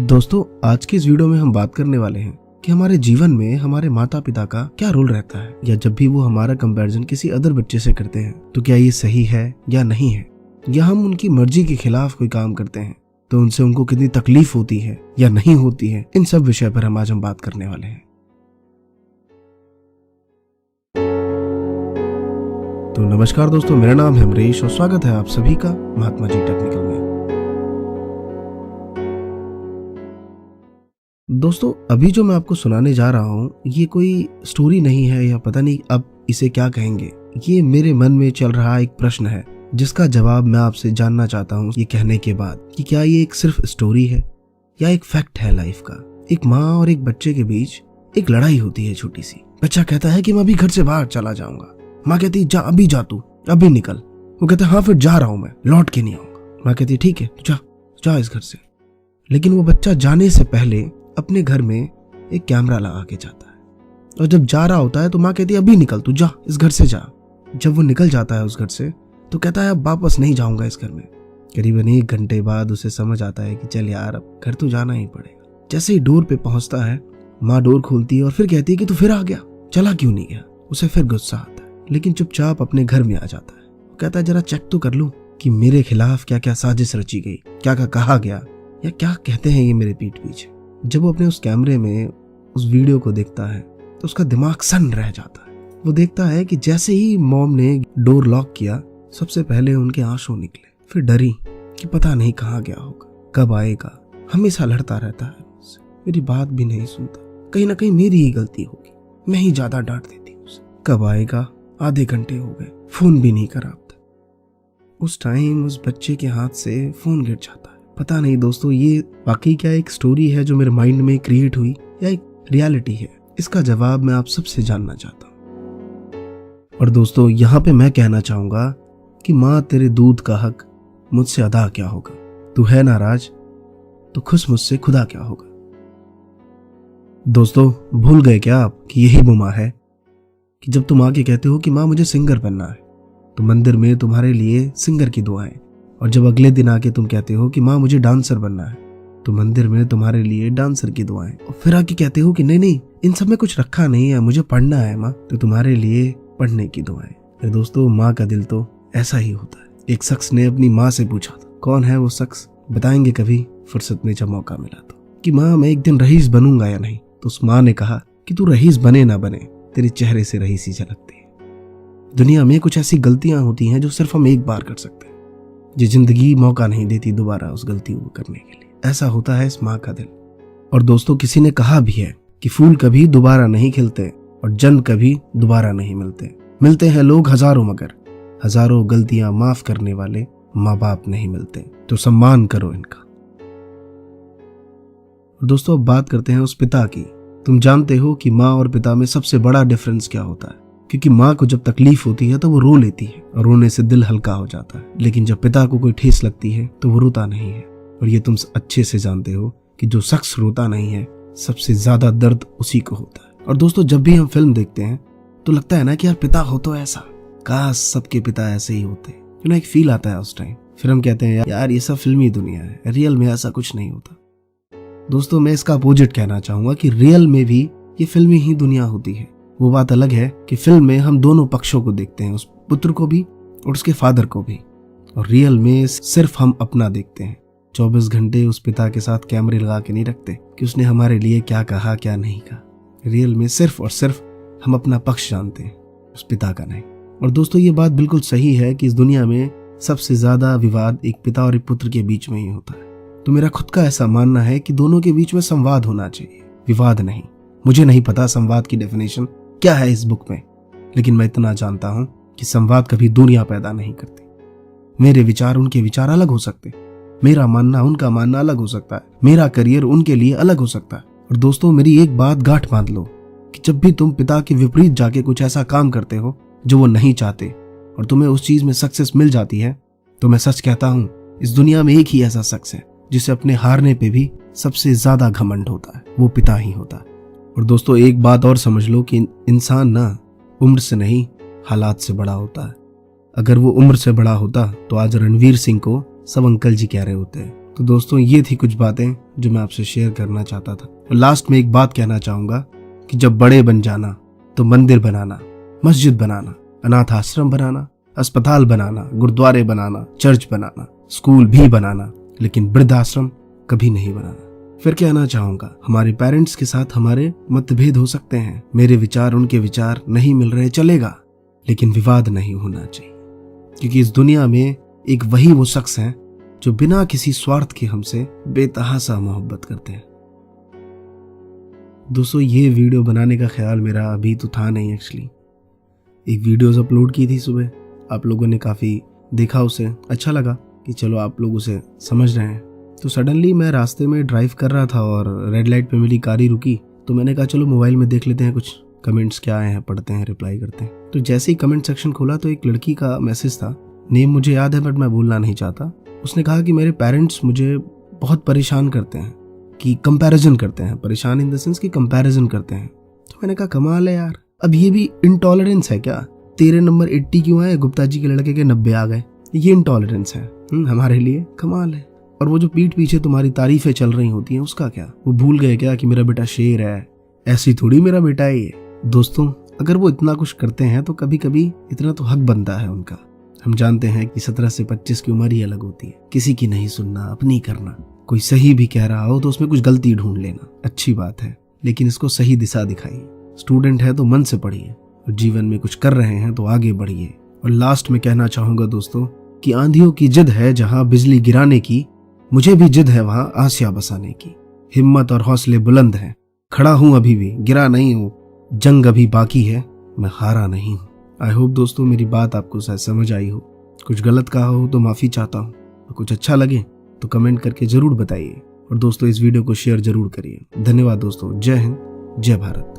दोस्तों, आज की इस वीडियो में हम बात करने वाले हैं कि हमारे जीवन में हमारे माता पिता का क्या रोल रहता है, या जब भी वो हमारा कंपैरिजन किसी अदर बच्चे से करते हैं तो क्या ये सही है या नहीं है, या हम उनकी मर्जी के खिलाफ कोई काम करते हैं तो उनसे उनको कितनी तकलीफ होती है या नहीं होती है। इन सब विषय पर हम आज बात करने वाले हैं। तो नमस्कार दोस्तों, मेरा नाम है अमरीश और स्वागत है आप सभी का महात्मा जी टेक्निकल में। दोस्तों, अभी जो मैं आपको सुनाने जा रहा हूँ ये कोई स्टोरी नहीं है, या पता नहीं अब इसे क्या कहेंगे। ये मेरे मन में चल रहा एक प्रश्न है जिसका जवाब मैं आपसे जानना चाहता हूँ ये कहने के बाद कि क्या ये एक सिर्फ स्टोरी है या एक फैक्ट है लाइफ का। एक माँ और एक बच्चे के बीच एक लड़ाई होती है छोटी सी। बच्चा कहता है कि मैं अभी घर से बाहर चला जाऊंगा। माँ कहती जा, अभी जा, तू अभी निकल। वो कहता है हाँ फिर जा रहा हूं, मैं लौट के नहीं आऊंगा। माँ कहती ठीक है, जा जा इस घर से। लेकिन वो बच्चा जाने से पहले अपने घर में एक कैमरा लगा के जाता है, और जब जा रहा होता है तो माँ कहती है अभी निकल, तू जा इस घर से जा। जब वो निकल जाता है उस घर से तो कहता है अब वापस नहीं जाऊंगा इस घर में। करीबन 1 घंटे बाद उसे समझ आता है कि चल यार, अब घर तो जाना ही पड़ेगा। जैसे ही डोर पे पहुंचता है, माँ डोर खोलती है और फिर कहती है कि तू फिर आ गया, चला क्यों नहीं गया। उसे फिर गुस्सा आता है, लेकिन चुपचाप अपने घर में आ जाता है। वो कहता है जरा चेक तो कर लूं कि मेरे खिलाफ क्या क्या साजिश रची गई, क्या क्या कहा गया, या क्या कहते हैं ये मेरे पीठ पीछे। जब वो अपने उस कैमरे में उस वीडियो को देखता है तो उसका दिमाग सन्न रह जाता है। वो देखता है कि जैसे ही मॉम ने डोर लॉक किया, सबसे पहले उनके आंसू निकले। फिर डरी कि पता नहीं कहाँ गया होगा, कब आएगा। हमेशा लड़ता रहता है मुझसे, मेरी बात भी नहीं सुनता, कहीं ना कहीं मेरी ही गलती होगी, मैं ही ज्यादा डांट देती हूँ उसे। कब आएगा, आधे घंटे हो गए, फोन भी नहीं करा अब तक। उस टाइम उस बच्चे के हाथ से फोन गिर जाता है। पता नहीं दोस्तों, ये वाकई क्या एक स्टोरी है जो मेरे माइंड में क्रिएट हुई, या एक रियलिटी है? इसका जवाब मैं आप सबसे जानना चाहता हूँ। और दोस्तों, यहाँ पे मैं कहना चाहूंगा कि माँ तेरे दूध का हक मुझसे अदा क्या होगा। तू है नाराज तो खुश मुझसे खुदा क्या होगा। दोस्तों, भूल गए क्या आप कि यही वो माँ है कि जब तुम आके कहते हो कि माँ मुझे सिंगर बनना है, तो मंदिर में तुम्हारे लिए सिंगर की दुआएं, और जब अगले दिन आके तुम कहते हो कि माँ मुझे डांसर बनना है, तो मंदिर में तुम्हारे लिए डांसर की दुआएं, और फिर आके कहते हो कि नहीं नहीं इन सब में कुछ रखा नहीं है, मुझे पढ़ना है माँ, तो तुम्हारे लिए पढ़ने की दुआएं। दोस्तों, माँ का दिल तो ऐसा ही होता है। एक शख्स ने अपनी माँ से पूछा था, कौन है वो शख्स, बताएंगे कभी फुर्सत में जब मौका मिला तो, कि माँ मैं एक दिन रईस बनूंगा या नहीं। तो उस माँ ने कहा कि तू रईस बने ना बने, तेरे चेहरे से रईसी झलकती है। दुनिया में कुछ ऐसी गलतियां होती हैं जो सिर्फ हम एक बार कर सकते हैं, जो जिंदगी मौका नहीं देती दोबारा उस गलती को करने के लिए। ऐसा होता है इस माँ का दिल। और दोस्तों, किसी ने कहा भी है कि फूल कभी दोबारा नहीं खिलते और जन्म कभी दोबारा नहीं मिलते। मिलते हैं लोग हजारों, मगर हजारों गलतियां माफ करने वाले माँ बाप नहीं मिलते। तो सम्मान करो इनका। और दोस्तों, अब बात करते हैं उस पिता की। तुम जानते हो कि माँ और पिता में सबसे बड़ा डिफरेंस क्या होता है, क्योंकि माँ को जब तकलीफ होती है तो वो रो लेती है और रोने से दिल हल्का हो जाता है, लेकिन जब पिता को कोई ठेस लगती है तो वो रोता नहीं है। और ये तुम अच्छे से जानते हो कि जो शख्स रोता नहीं है सबसे ज्यादा दर्द उसी को होता है। और दोस्तों, जब भी हम फिल्म देखते हैं तो लगता है ना कि यार पिता हो तो ऐसा, काश सबके पिता ऐसे ही होते। एक फील आता है उस टाइम। फिर हम कहते हैं यार ये सब फिल्मी दुनिया है, रियल में ऐसा कुछ नहीं होता। दोस्तों, मैं इसका अपोजिट कहना चाहूंगा कि रियल में भी ये फिल्मी ही दुनिया होती है। वो बात अलग है कि फिल्म में हम दोनों पक्षों को देखते हैं, उस पुत्र को भी और उसके फादर को भी, और रियल में सिर्फ हम अपना देखते हैं। 24 घंटे उस पिता के साथ कैमरे लगा के नहीं रखते कि उसने हमारे लिए क्या कहा क्या नहीं कहा। रियल में सिर्फ और सिर्फ हम अपना पक्ष जानते हैं, उस पिता का नहीं। और दोस्तों, ये बात बिल्कुल सही है कि इस दुनिया में सबसे ज्यादा विवाद एक पिता और एक पुत्र के बीच में ही होता है। तो मेरा खुद का ऐसा मानना है कि दोनों के बीच में संवाद होना चाहिए, विवाद नहीं। मुझे नहीं पता संवाद की डेफिनेशन क्या है इस बुक में, लेकिन मैं इतना जानता हूं कि संवाद कभी दूरियां पैदा नहीं करती। मेरे विचार उनके विचार अलग हो सकते, मेरा मानना उनका मानना अलग हो सकता है, मेरा करियर उनके लिए अलग हो सकता है। और दोस्तों, मेरी एक बात गांठ बांध लो कि जब भी तुम पिता के विपरीत जाके कुछ ऐसा काम करते हो जो वो नहीं चाहते, और तुम्हें उस चीज में सक्सेस मिल जाती है, तो मैं सच कहता हूं इस दुनिया में एक ही ऐसा शख्स है जिसे अपने हारने पे भी सबसे ज्यादा घमंड होता है, वो पिता ही होता है। और दोस्तों, एक बात और समझ लो कि इंसान ना उम्र से नहीं हालात से बड़ा होता है। अगर वो उम्र से बड़ा होता तो आज रणवीर सिंह को सब अंकल जी कह रहे होते हैं, तो दोस्तों ये थी कुछ बातें जो मैं आपसे शेयर करना चाहता था। और लास्ट में एक बात कहना चाहूंगा कि जब बड़े बन जाना तो मंदिर बनाना, मस्जिद बनाना, अनाथ आश्रम बनाना, अस्पताल बनाना, गुरुद्वारे बनाना, चर्च बनाना, स्कूल भी बनाना, लेकिन वृद्धाश्रम कभी नहीं बनाना। फिर कहना चाहूंगा, हमारे पेरेंट्स के साथ हमारे मतभेद हो सकते हैं, मेरे विचार उनके विचार नहीं मिल रहे, चलेगा, लेकिन विवाद नहीं होना चाहिए। क्योंकि इस दुनिया में एक वही वो शख्स है जो बिना किसी स्वार्थ के हमसे बेतहासा मोहब्बत करते हैं। दोस्तों ये वीडियो बनाने का ख्याल मेरा अभी तो था नहीं। एक्चुअली एक वीडियोस अपलोड की थी सुबह, आप लोगों ने काफ़ी देखा, उसे अच्छा लगा कि चलो आप लोग उसे समझ रहे हैं। तो सडनली मैं रास्ते में ड्राइव कर रहा था और रेड लाइट पे मेरी कार ही रुकी, तो मैंने कहा चलो मोबाइल में देख लेते हैं कुछ कमेंट्स क्या आए हैं, पढ़ते हैं, रिप्लाई करते हैं। तो जैसे ही कमेंट सेक्शन खोला तो एक लड़की का मैसेज था, नेम मुझे याद है बट मैं बोलना नहीं चाहता। उसने कहा कि मेरे पेरेंट्स मुझे बहुत परेशान करते हैं, कि कंपैरिजन करते हैं, परेशान इन द सेंस कि कंपैरिजन करते हैं। तो मैंने कहा कमाल है यार, अब ये भी इंटॉलरेंस है क्या? तेरे नंबर 80 क्यों है, गुप्ता जी के लड़के के 90 आ गए, ये इंटॉलरेंस है हमारे लिए? कमाल है। और वो जो पीठ पीछे तुम्हारी तारीफें चल रही होती हैं उसका क्या? वो भूल गए क्या कि मेरा बेटा शेर है? ऐसी थोड़ी मेरा बेटा है ये। दोस्तों अगर वो इतना कुछ करते हैं तो कभी कभी इतना तो हक बनता है उनका। हम जानते हैं कि 17 से 25 की उम्र ही अलग होती है, किसी की नहीं सुनना, अपनी करना। कोई सही भी कह रहा हो तो उसमें कुछ गलती ढूंढ लेना, अच्छी बात है, लेकिन इसको सही दिशा दिखाइए। स्टूडेंट है तो मन से पढ़िए, और जीवन में कुछ कर रहे हैं तो आगे बढ़िए। और लास्ट में कहना चाहूंगा दोस्तों कि आंधियों की जिद है जहां बिजली गिराने की, मुझे भी जिद है वहां आसिया बसाने की। हिम्मत और हौसले बुलंद हैं, खड़ा हूं अभी भी, गिरा नहीं हूं, जंग अभी बाकी है, मैं हारा नहीं हूं। आई होप दोस्तों मेरी बात आपको शायद समझ आई हो। कुछ गलत कहा हो तो माफी चाहता हूं, और कुछ अच्छा लगे तो कमेंट करके जरूर बताइए। और दोस्तों इस वीडियो को शेयर जरूर करिए। धन्यवाद दोस्तों। जय हिंद, जय भारत।